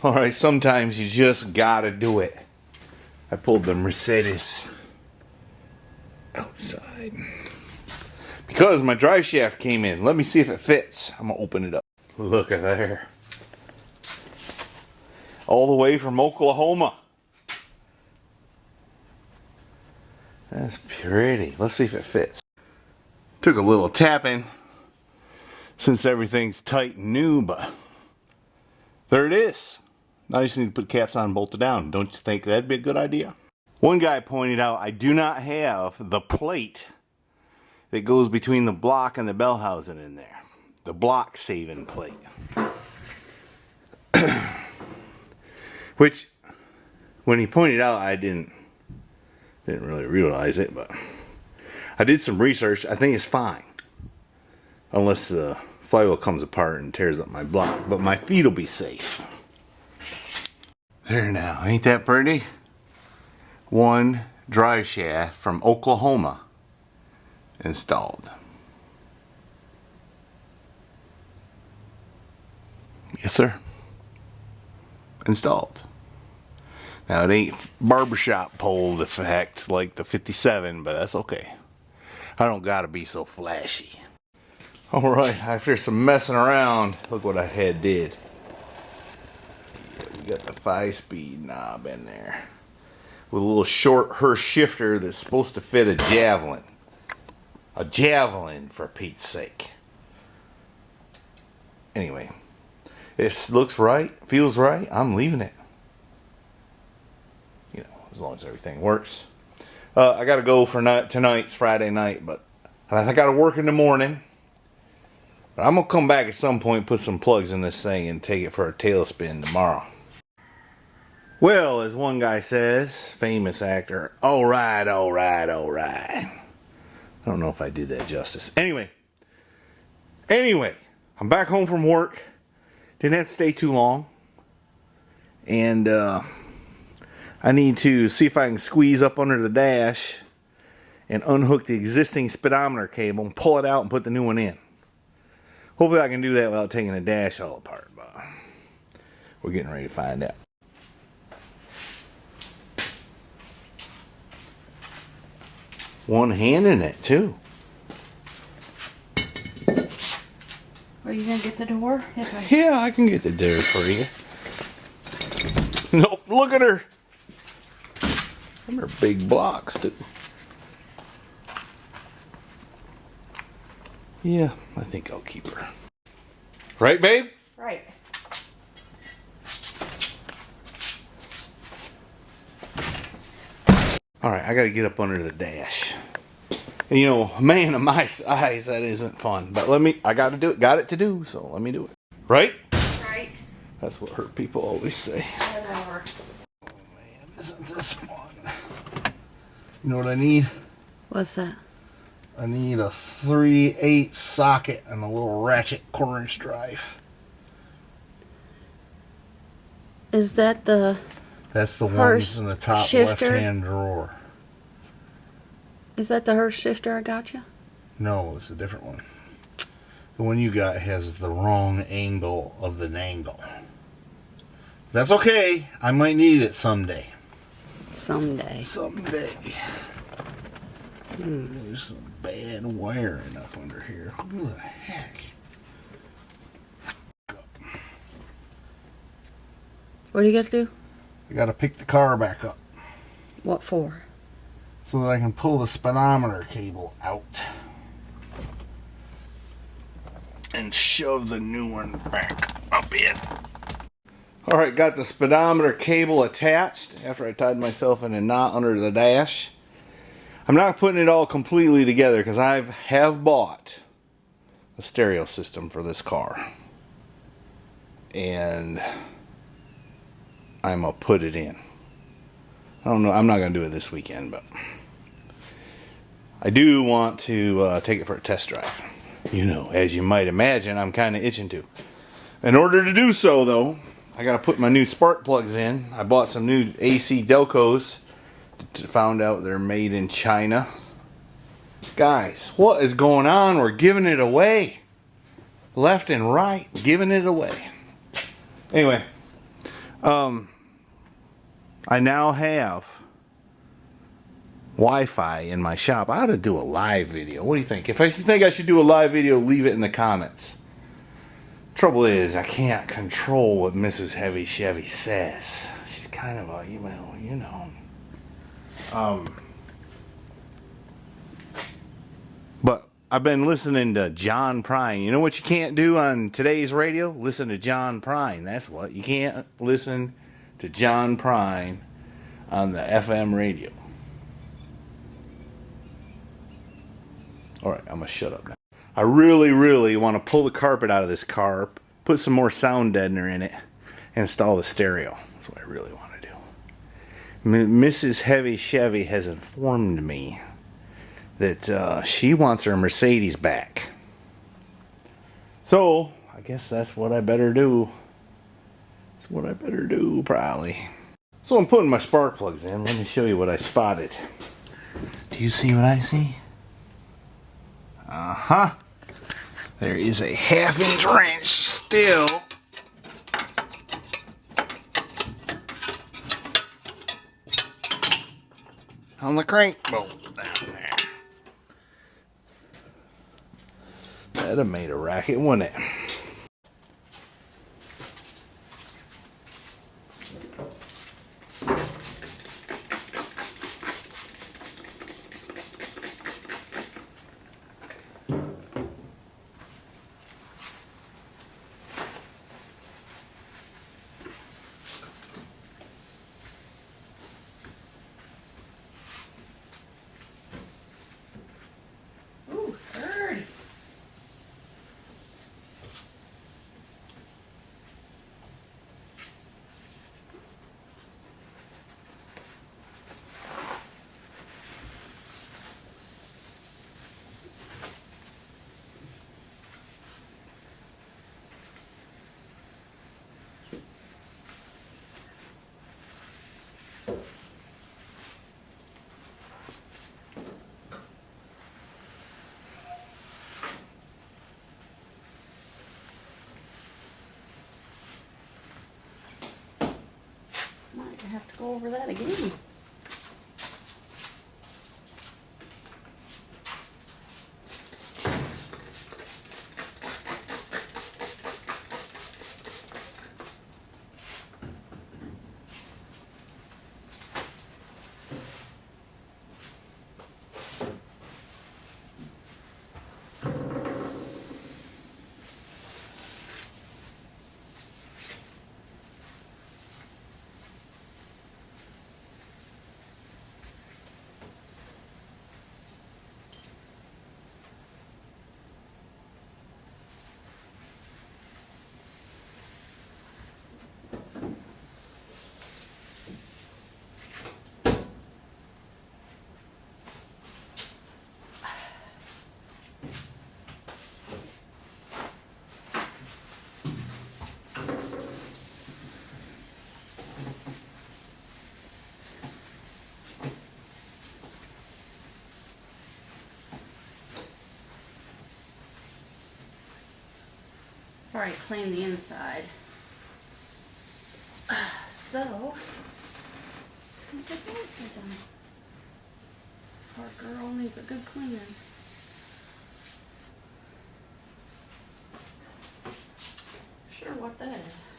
Alright, sometimes you just gotta do it. I pulled the Mercedes outside because my drive shaft came in. Let me see if it fits. I'm gonna open it up. Look at there. All the way from Oklahoma. That's pretty. Let's see if it fits. Took a little tapping since everything's tight and new, but there it is. Now you just need to put caps on and bolt it down. Don't you think that'd be a good idea? One guy pointed out I do not have the plate that goes between the block and the bell housing in there. The block saving plate. Which, when he pointed out, I didn't really realize it, but I did some research. I think it's fine. Unless the flywheel comes apart and tears up my block. But my feet will be safe. There now. Ain't that pretty? One drive shaft from Oklahoma installed. Yes, sir. Installed. Now it ain't barbershop pole effect like the 57, but that's okay. I don't gotta be so flashy. Alright, after some messing around, look what I had did. We got the 5-speed knob in there with a little short Hurst shifter that's supposed to fit a javelin. A javelin, for Pete's sake. Anyway, it looks right, feels right, I'm leaving it. You know, as long as everything works. I gotta go for tonight's Friday night, but I gotta work in the morning. But I'm gonna come back at some point, put some plugs in this thing, and take it for a tailspin tomorrow. Well, as one guy says, famous actor, alright, alright, alright. I don't know if I did that justice. Anyway, I'm back home from work. Didn't have to stay too long. And I need to see if I can squeeze up under the dash and unhook the existing speedometer cable and pull it out and put the new one in. Hopefully I can do that without taking the dash all apart, but we're getting ready to find out. One hand in it too. Are you gonna get the door? Yeah, I can get the door for you. Nope, look at her. Them are big blocks too. Yeah, I think I'll keep her. Right, babe? Right. Alright, I gotta get up under the dash. And you know, a man of my size, that isn't fun. But I gotta do it. Got it to do, so let me do it. Right? Right. That's what hurt people always say. Whatever. Oh man, isn't this fun? You know what I need? What's that? I need a 3/8 socket and a little ratchet 1/4-inch drive. Is that the... That's the Hurst ones in the top shifter? left-hand drawer. Is that the Hurst shifter I got you? No, it's a different one. The one you got has the wrong angle of the dangle. That's okay. I might need it someday. Someday. Someday. There's some bad wiring up under here. Who the heck? What do you got to do? I gotta pick the car back up What for? so that I can pull the speedometer cable out and shove the new one back up in. Alright, got the speedometer cable attached after I tied myself in a knot under the dash. I'm not putting it all completely together because I have bought a stereo system for this car. And I'm going to put it in. I don't know, I'm not going to do it this weekend, but I do want to take it for a test drive. You know, as you might imagine, I'm kind of itching to. In order to do so, though, I got to put my new spark plugs in. I bought some new AC Delcos. Found out they're made in China. Guys, what is going on? We're giving it away. Left and right, giving it away. Anyway, I now have Wi-Fi in my shop. I ought to do a live video. What do you think? If you think I should do a live video, leave it in the comments. Trouble is, I can't control what Mrs. Heavy Chevy says. She's kind of a, well, you know. But I've been listening to John Prine. You know what you can't do on today's radio? Listen to John Prine. That's what. You can't listen to John Prine on the FM radio. Alright, I'm going to shut up now. I really, really want to pull the carpet out of this car, put some more sound deadener in it, and install the stereo. That's what I really want to do. Mrs. Heavy Chevy has informed me that she wants her Mercedes back. So, I guess that's what I better do. That's what I better do, probably. So I'm putting my spark plugs in. Let me show you what I spotted. Do you see what I see? Uh-huh. There is a 1/2-inch wrench still on the crank bolt down there. That'd have made a racket, wouldn't it? I have to go over that again. Alright, clean the inside. So, the doors are done. Our girl needs a good cleaning. Sure what that is.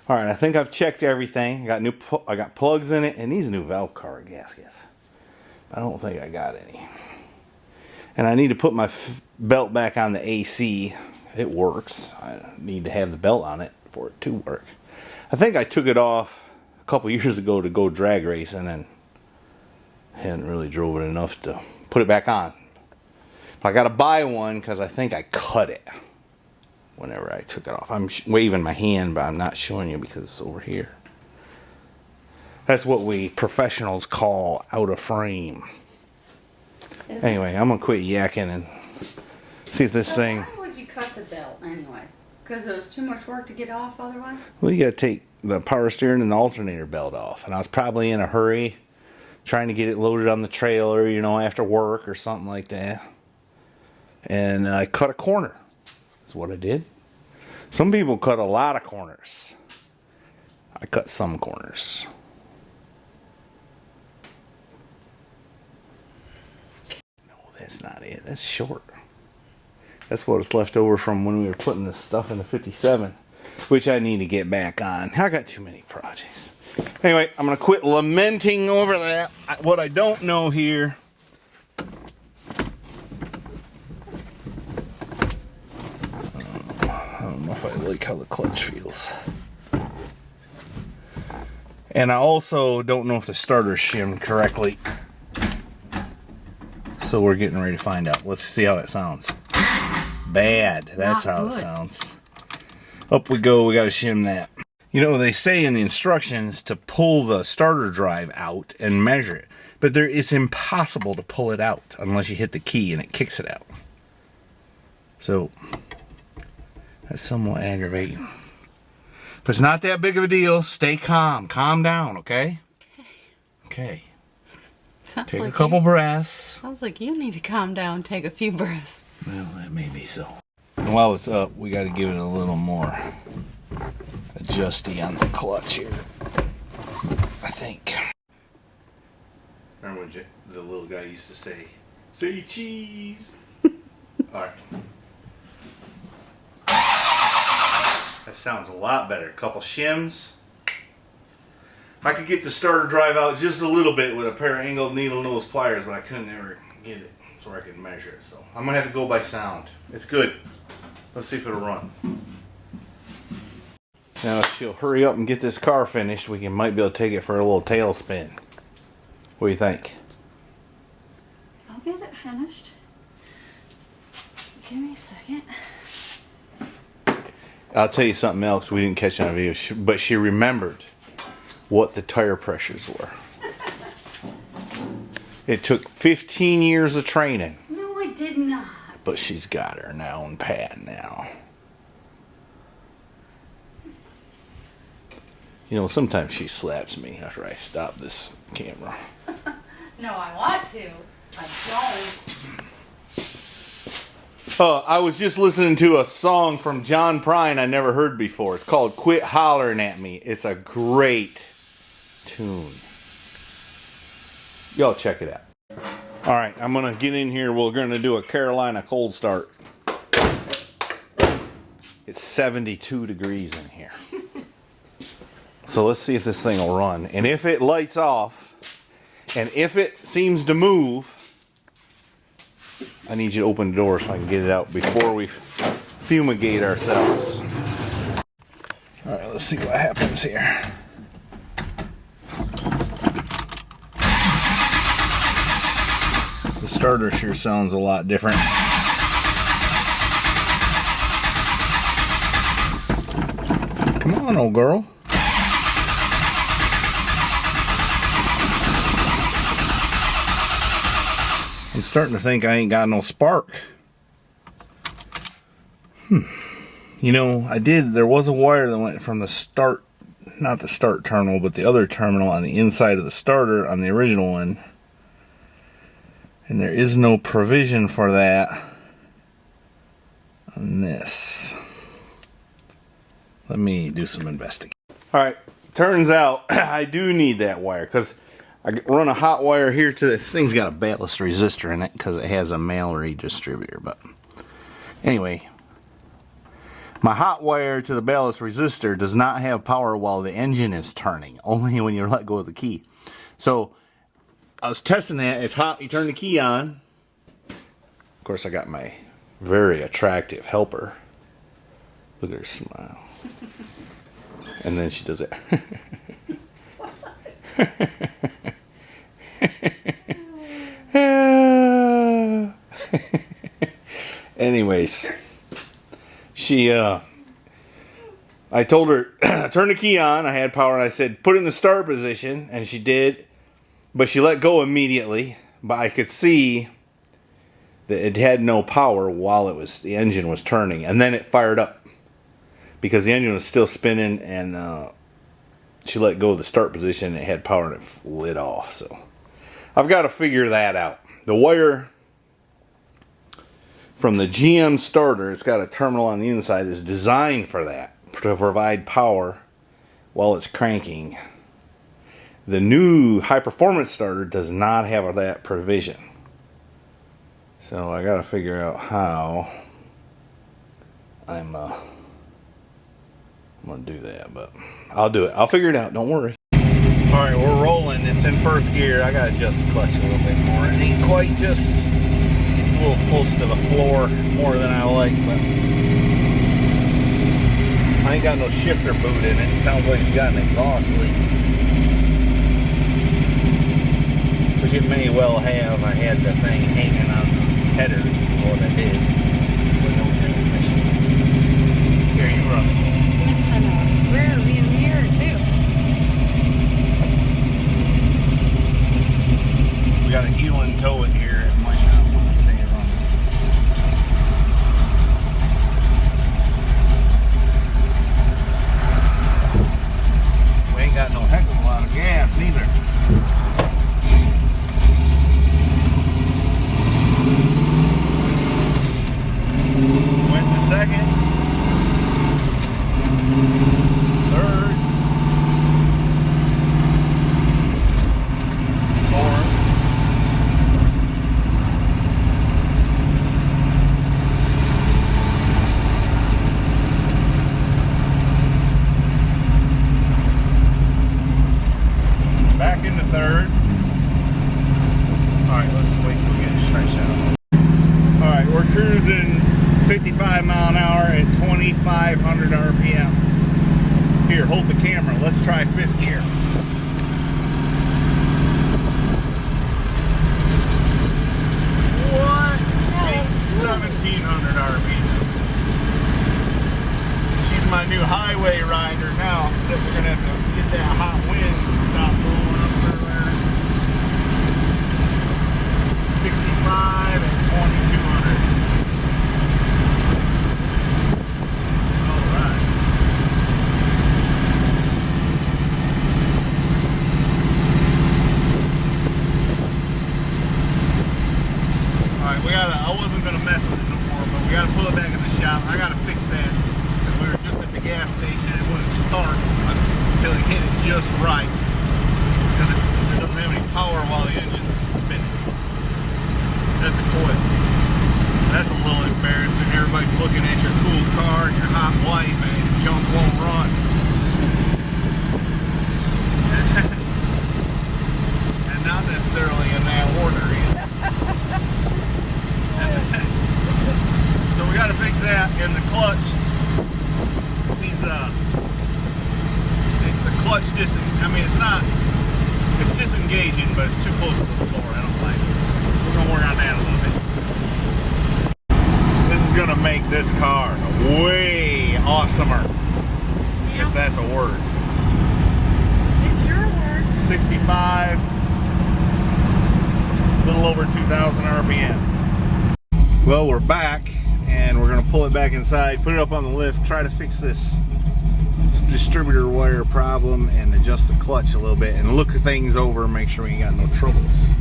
All right, I think I've checked everything. I got plugs in it, and these new Velcro gaskets. I don't think I got any. And I need to put my belt back on the AC. It works. I need to have the belt on it for it to work. I think I took it off couple years ago to go drag racing, and hadn't really drove it enough to put it back on. But I got to buy one because I think I cut it whenever I took it off. I'm waving my hand, but I'm not showing you because it's over here. That's what we professionals call out of frame. Anyway, I'm going to quit yakking and see if this thing... Why would you cut the belt anyway? Because it was too much work to get off otherwise? Well, you got to take the power steering and the alternator belt off. And I was probably in a hurry trying to get it loaded on the trailer, you know, after work or something like that. And I cut a corner. That's what I did. Some people cut a lot of corners. I cut some corners. No, that's not it. That's short. That's what was left over from when we were putting this stuff in the 57, which I need to get back on. I got too many projects. Anyway, I'm going to quit lamenting over that. What I don't know here... I don't know if I like how the clutch feels. And I also don't know if the starter's shimmed correctly. So we're getting ready to find out. Let's see how it sounds. Bad. That's how it sounds. Up we go. We got to shim that. You know, they say in the instructions to pull the starter drive out and measure it. But it's impossible to pull it out unless you hit the key and it kicks it out. So, that's somewhat aggravating. But it's not that big of a deal. Stay calm. Calm down, okay? Okay. Take a couple breaths. Sounds like you need to calm down. Take a few breaths. Well, that may be so. And while it's up, we got to give it a little more adjusty on the clutch here, I think. Remember when the little guy used to say cheese? Alright. That sounds a lot better. A couple shims. I could get the starter drive out just a little bit with a pair of angled needle nose pliers, but I couldn't ever get it so I could measure it. So I'm going to have to go by sound. It's good. Let's see if it'll run. Now if she'll hurry up and get this car finished, we might be able to take it for a little tailspin. What do you think? I'll get it finished. Give me a second. I'll tell you something else we didn't catch on video, but she remembered what the tire pressures were. It took 15 years of training. No, I did not. But she's got her now on pat now. You know, sometimes she slaps me after I stop this camera. No, I want to. I don't. I was just listening to a song from John Prine I never heard before. It's called Quit Hollering at Me. It's a great tune. Y'all check it out. Alright, I'm going to get in here. We're going to do a Carolina cold start. It's 72 degrees in here. So let's see if this thing will run. And if it lights off, and if it seems to move, I need you to open the door so I can get it out before we fumigate ourselves. Alright, let's see what happens here. The starter sure sounds a lot different. Come on, old girl. I'm starting to think I ain't got no spark. You know, there was a wire that went from the start, not the start terminal, but the other terminal on the inside of the starter on the original one. And there is no provision for that on this. Let me do some investigating. Alright, turns out I do need that wire because I run a hot wire here to this thing's got a ballast resistor in it because it has a Mallory distributor. But anyway, my hot wire to the ballast resistor does not have power while the engine is turning, only when you let go of the key. So I was testing that. It's hot. You turn the key on. Of course, I got my very attractive helper. Look at her smile. And then she does it. Anyways, I told her, turn the key on, I had power, and I said, put it in the start position, and she did, but she let go immediately, but I could see that it had no power while the engine was turning, and then it fired up, because the engine was still spinning, and she let go of the start position, and it had power, and it lit off, so I've got to figure that out. The wire from the GM starter, it's got a terminal on the inside, is designed for that, to provide power while it's cranking. The new high performance starter does not have that provision. So I gotta figure out how I'm gonna do that, but I'll do it. I'll figure it out, don't worry. Alright, we're rolling. It's in first gear. I gotta adjust the clutch a little bit more. It ain't quite just a little close to the floor more than I like, but I ain't got no shifter boot in it. It sounds like it's got an exhaust leak, which it may well have. I had the thing hanging on the headers is what I did with no transmission. Here, you run. Yes, I know. Rear view mirror too. We got a heel and toe it here. It might not want to stay running. We ain't got no heck of a lot of gas neither. Went to second. Third. Fourth. Back into third. Alright, let's wait till we get stretched out. Alright, we're cruising 55 mile an hour at 2,500 RPM. Here, hold the camera. Let's try fifth gear. What? 1,700 RPM. She's my new highway rider now, except we're going to have to get that hot wind and stop blowing up further. 65 and 2,200. Alright. Alright, I wasn't going to mess with it no more, but we gotta pull it back in the shop. I gotta fix that, because we were just at the gas station and it wouldn't start until it hit it just right, because it doesn't have any power while the engine's spinning at the coil. That's a little embarrassing. Everybody's looking at your cool car and your hot wife and your junk won't run. And not necessarily in that order either. So we got to fix that, and the clutch needs the clutch it's disengaging, but it's too close to the floor. I don't like it. So we're gonna work on that a little bit. This is gonna make this car way awesomer, if that's a word. It's your word. 65, a little over 2,000 RPM. Well, we're back, and we're going to pull it back inside, put it up on the lift, try to fix this distributor wire problem, and adjust the clutch a little bit, and look things over, make sure we ain't got no troubles.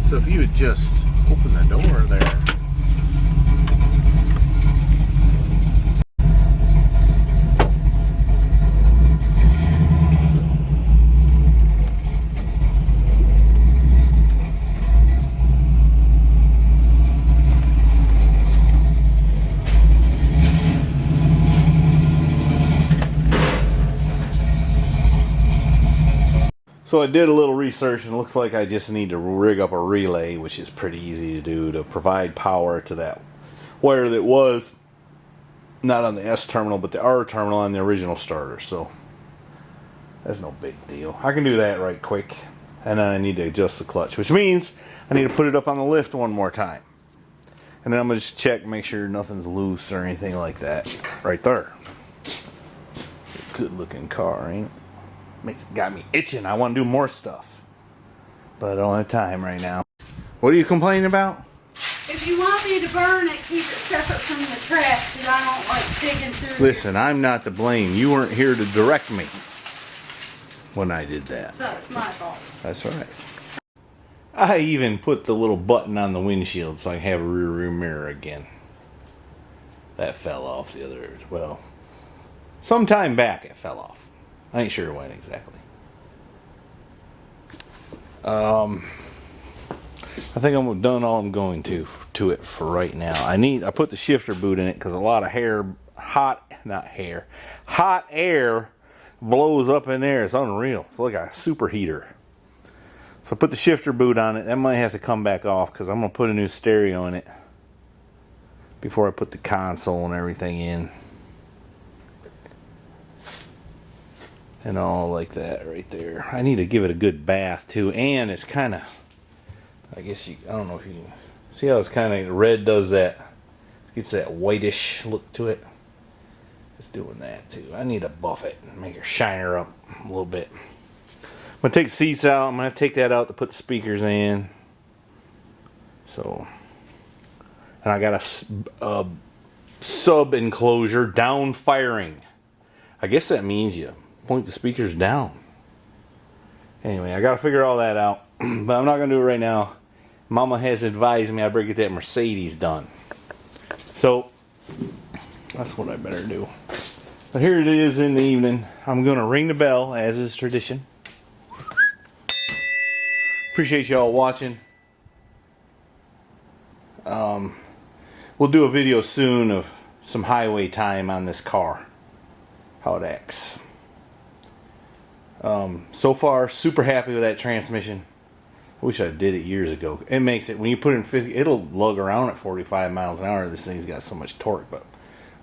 So if you would just open the door there. So I did a little research, and it looks like I just need to rig up a relay, which is pretty easy to do, to provide power to that wire that was not on the S terminal, but the R terminal on the original starter. So That's no big deal. I can do that right quick. And then I need to adjust the clutch, which means I need to put it up on the lift one more time. And then I'm going to just check, make sure nothing's loose or anything like that. Right there. Good looking car, ain't it? Got me itching. I want to do more stuff. But I don't have time right now. What are you complaining about? If you want me to burn it, keep it separate from the trash, because I don't like digging through. Listen, I'm not to blame. You weren't here to direct me when I did that. So it's my fault. That's right. I even put the little button on the windshield so I can have a rear mirror again. That fell off the other, well, sometime back it fell off. I ain't sure when exactly. I think I'm done all I'm going to it for right now. I put the shifter boot in it because a lot of hot air blows up in there. It's unreal. It's like a superheater. So I put the shifter boot on it. That might have to come back off because I'm going to put a new stereo in it before I put the console and everything in. And all like that right there. I need to give it a good bath too. And it's kind of, I don't know if you can see how it's kind of red does that. Gets that whitish look to it. It's doing that too. I need to buff it and make her shine her up a little bit. I'm going to take the seats out. I'm going to take that out to put the speakers in. So, and I got a sub enclosure down firing. I guess that means you point the speakers down. Anyway, I got to figure all that out. But I'm not going to do it right now. Mama has advised me I better get that Mercedes done. So, that's what I better do. But here it is in the evening. I'm going to ring the bell, as is tradition. Appreciate y'all watching. We'll do a video soon of some highway time on this car. How it acts. So far, super happy with that transmission. Wish I did it years ago. It makes it, when you put it in 50, it'll lug around at 45 miles an hour. This thing's got so much torque, but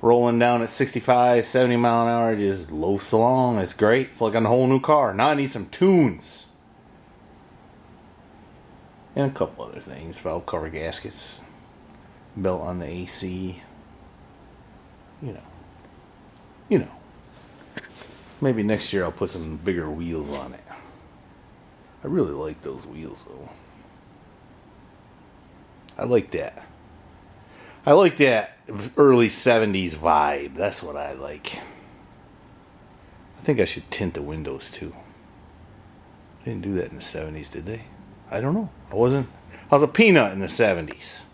rolling down at 65, 70 mile an hour, it just loafs along. It's great. It's like a whole new car. Now I need some tunes. And a couple other things. Valve cover gaskets. Belt on the AC. You know. Maybe next year I'll put some bigger wheels on it. I really like those wheels though. I like that. I like that early 70s vibe. That's what I like. I think I should tint the windows too. They didn't do that in the 70s, did they? I don't know. I was a peanut in the 70s.